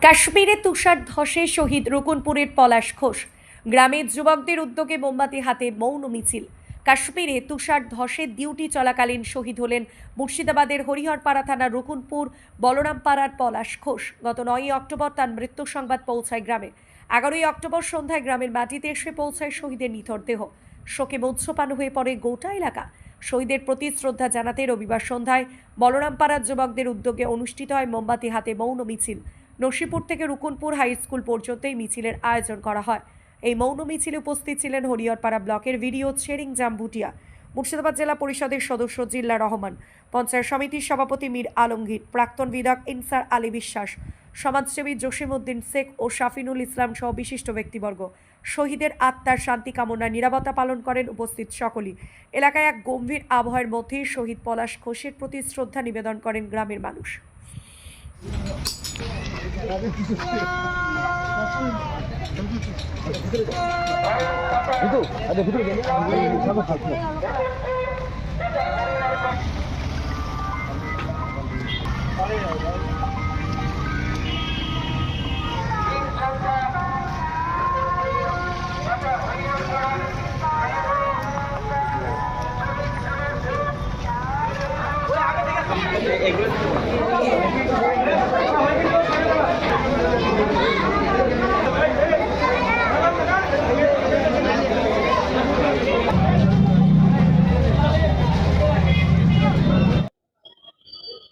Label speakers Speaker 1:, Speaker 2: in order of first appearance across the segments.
Speaker 1: কাশ্মীরে তুষার ধসে শহীদ রুকুনপুরের পলাশ ঘোষ। গ্রামের যুবকদের উদ্যোগে মোমবাতি হাতে মৌন মিছিল। কাশ্মীরে তুষার ধসে ডিউটি চলাকালীন শহীদ হলেন মুর্শিদাবাদের হরিহরপাড়া থানার রুকুনপুর বলরামপাড়ার পলাশ ঘোষ। গত 9ই অক্টোবর তার মৃত্যু সংবাদ পৌঁছায় গ্রামে। 11ই অক্টোবর সন্ধ্যায় গ্রামের মাটিতে এসে পৌঁছায় শহীদের নিথর দেহ। শোকে মূর্ছপান হয়ে পড়ে গোটা এলাকা। শহীদের প্রতি শ্রদ্ধা জানাতে রবিবার সন্ধ্যায় বলরামপাড়ার যুবকদের উদ্যোগে অনুষ্ঠিত হয় মোমবাতি হাতে মৌন মিছিল। নসিপুর থেকে রুকুনপুর হাই স্কুল পর্যন্ত এই মিছিলের আয়োজন করা হয়। এই মৌন মিছিলে উপস্থিত ছিলেন হরিহরপাড়া ব্লকের ভিডিও শেরিং জামভুটিয়া, মুর্শিদাবাদ জেলা পরিষদের সদস্য জিল্লা রহমান, পঞ্চায়েত সমিতির সভাপতি মীর আলমগীর, প্রাক্তন বিধায়ক ইনসার আলী বিশ্বাস, সমাজসেবী জসিমউদ্দিন শেখ ও শাফিনুল ইসলাম সহ বিশিষ্ট ব্যক্তিবর্গ। শহীদের আত্মার শান্তি কামনায় নীরবতা পালন করেন উপস্থিত সকলেই। এলাকায় এক গম্ভীর আবহাওয়ার মধ্যেই শহীদ পলাশ ঘোষের প্রতি শ্রদ্ধা নিবেদন করেন গ্রামের মানুষ।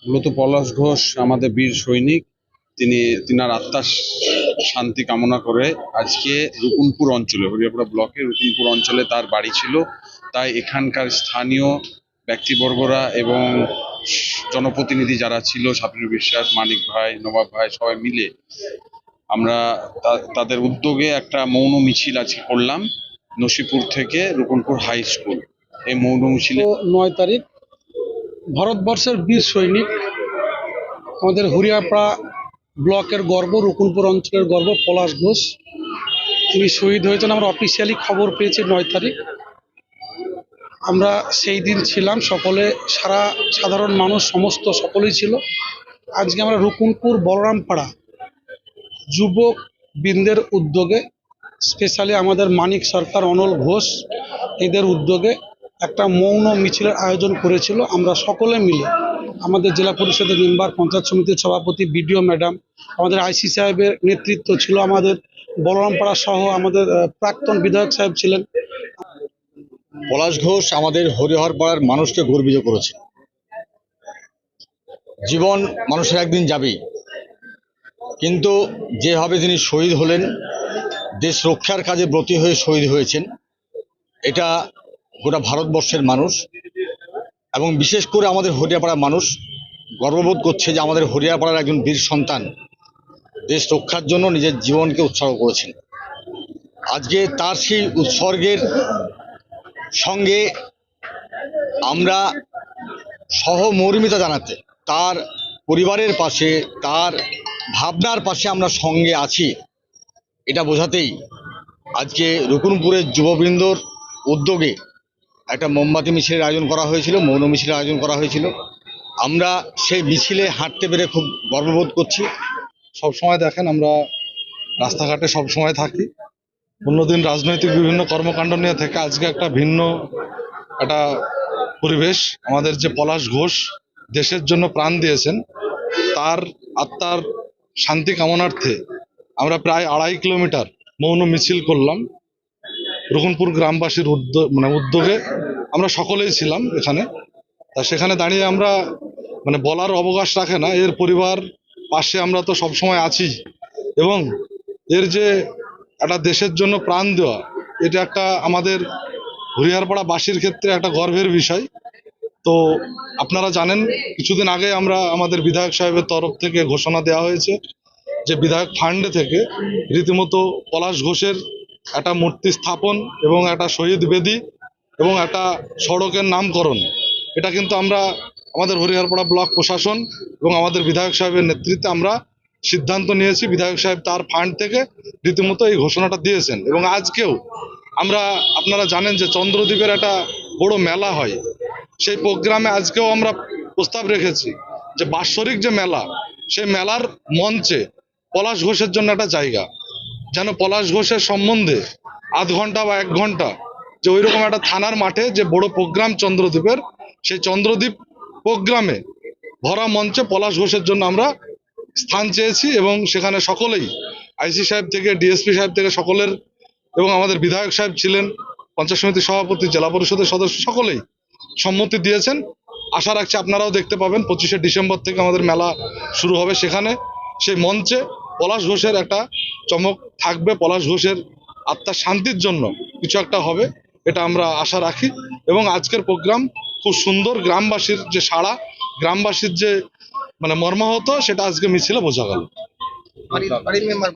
Speaker 2: মূলত পলাশ ঘোষ আমাদের বীর সৈনিক। তিনার আত্মার শান্তি কামনা করে আজকে রুকুনপুর অঞ্চলে, হরিহরপাড়া ব্লকের রুকুনপুর অঞ্চলে তার বাড়ি ছিল। তাই এখানকার স্থানীয় ব্যক্তিবর্গরা এবং জনপ্রতিনিধি যারা ছিল, শাফিনুল বিশ্বাস, মানিক ভাই, নবাব ভাই, সবাই মিলে আমরা তাদের উদ্যোগে একটা মৌন মিছিল আজকে করলাম নসিপুর থেকে রুকুনপুর হাই স্কুল। এই মৌন মিছিলে
Speaker 3: 9 তারিখ ভারতবর্ষের বীর সৈনিক, আমাদের হরিহরপাড়া ব্লকের গর্ব, রুকুনপুর অঞ্চলের গর্ব পলাশ ঘোষ, তিনি শহীদ হয়েছেন। আমরা অফিসিয়ালি খবর পেয়েছি 9 তারিখ। আমরা সেই দিন ছিলাম সকলে, সাধারণ মানুষ সমস্ত সকলেই ছিল। আজকে আমরা রুকুনপুর বলরামপাড়া যুবক বৃন্দের উদ্যোগে, স্পেশালি আমাদের মানিক সরকার, অনল ঘোষ, এদের উদ্যোগে একটা মৌন মিছিলের আয়োজন করেছিল। আমরা সকলে মিলে, আমাদের জেলা পরিষদের মেম্বার, পঞ্চায়েত সমিতির সভাপতি, বিডিও ম্যাডাম, আমাদের আইসি সাহেবের নেতৃত্ব ছিল, আমাদের বলরামপাড়া সহ আমাদের প্রাক্তন বিধায়ক সাহেব ছিলেন।
Speaker 4: পলাশ ঘোষ আমাদের হরিহরপাড়ার মানুষকে গর্বিত করেছে। জীবন মানুষের একদিন যাবেই, কিন্তু যেভাবে তিনি শহীদ হলেন, দেশ রক্ষার কাজে ব্রতী হয়ে শহীদ হয়েছেন, এটা গোটা ভারতবর্ষের মানুষ এবং বিশেষ করে আমাদের হরিহরপাড়ার মানুষ গর্ববোধ করছে যে আমাদের হরিহরপাড়ার একজন বীর সন্তান দেশ রক্ষার জন্য নিজের জীবনকে উৎসর্গ করেছেন। আজকে তার সেই উৎসর্গের সঙ্গে আমরা সহমর্মিতা জানাতে, তার পরিবারের পাশে, তার ভাবনার পাশে আমরা সঙ্গে আছি, এটা বোঝাতেই আজকে রুকুনপুরের যুববৃন্দর উদ্যোগে একটা মোমবাতি মিছিলের আয়োজন করা হয়েছিল, মৌন মিছিলের আয়োজন করা হয়েছিল। আমরা সেই মিছিলে হাঁটতে পেরে খুব গর্ববোধ করছি।
Speaker 5: সবসময় দেখেন আমরা রাস্তাঘাটে সবসময় থাকি, অন্যদিন রাজনৈতিক বিভিন্ন কর্মকাণ্ড নিয়ে থেকে আজকে একটা ভিন্ন একটা পরিবেশ। আমাদের যে পলাশ ঘোষ দেশের জন্য প্রাণ দিয়েছেন, তার আত্মার শান্তি কামনার্থে আমরা প্রায় 2.5 কিলোমিটার মৌন মিছিল করলাম। রুকুনপুর গ্রামবাসীর উদ্যোগে আমরা সকলেই ছিলাম এখানে। তা সেখানে দাঁড়িয়ে আমরা বলার অবকাশ রাখে না, এর পরিবার পাশে আমরা তো সবসময় আছি এবং এর যে একটা দেশের জন্য প্রাণ দেওয়া, এটা একটা আমাদের হরিহরপাড়াবাসীর ক্ষেত্রে একটা গর্বের বিষয়। তো আপনারা জানেন, কিছুদিন আগে আমাদের বিধায়ক সাহেবের তরফ থেকে ঘোষণা দেওয়া হয়েছে যে বিধায়ক ফান্ডে থেকে রীতিমতো পলাশ ঘোষের একটা মূর্তি স্থাপন এবং একটা শহীদ বেদি এবং একটা সড়কের নামকরণ, এটা কিন্তু আমরা আমাদের হরিহরপাড়া ব্লক প্রশাসন এবং আমাদের বিধায়ক সাহেবের নেতৃত্বে আমরা সিদ্ধান্ত নিয়েছি। বিধায়ক সাহেব তার ফান্ড থেকে রীতিমতো এই ঘোষণাটা দিয়েছেন। এবং আজকেও আপনারা জানেন যে চন্দ্রদ্বীপের একটা বড় মেলা হয়, সেই প্রোগ্রামে আজকেও আমরা প্রস্তাব রেখেছি যে বাৎসরিক যে মেলা, সেই মেলার মঞ্চে পলাশ ঘোষের জন্য একটা জায়গা, যেন পলাশ ঘোষের সম্বন্ধে আধ ঘন্টা বা 1 ঘন্টা যে ওইরকম একটা থানার মাঠে যে বড় প্রোগ্রাম চন্দ্রদ্বীপের, সেই চন্দ্রদ্বীপ প্রোগ্রামে ভরা মঞ্চে পলাশ ঘোষের জন্য আমরা স্থান চেয়েছি এবং সেখানে সকলেই আইসি সাহেব থেকে ডিএসপি সাহেব থেকে সকলের এবং আমাদের বিধায়ক সাহেব ছিলেন, পঞ্চায়েত সমিতির সভাপতি, জেলা পরিষদের সদস্য সকলেই সম্মতি দিয়েছেন। আশা রাখছি আপনারাও দেখতে পাবেন 25শে ডিসেম্বর থেকে আমাদের মেলা শুরু হবে, সেখানে সেই মঞ্চে পলাশ ঘোষের একটা চমক থাকবে, পলাশ ঘোষের আত্মার শান্তির জন্য কিছু একটা হবে, এটা আমরা আশা রাখি। এবং আজকের প্রোগ্রাম খুব সুন্দর, গ্রামবাসীর যে সাড়া, গ্রামবাসীর যে মানে মর্মাহত, সেটা আজকে মিছিলে বোঝা গেল।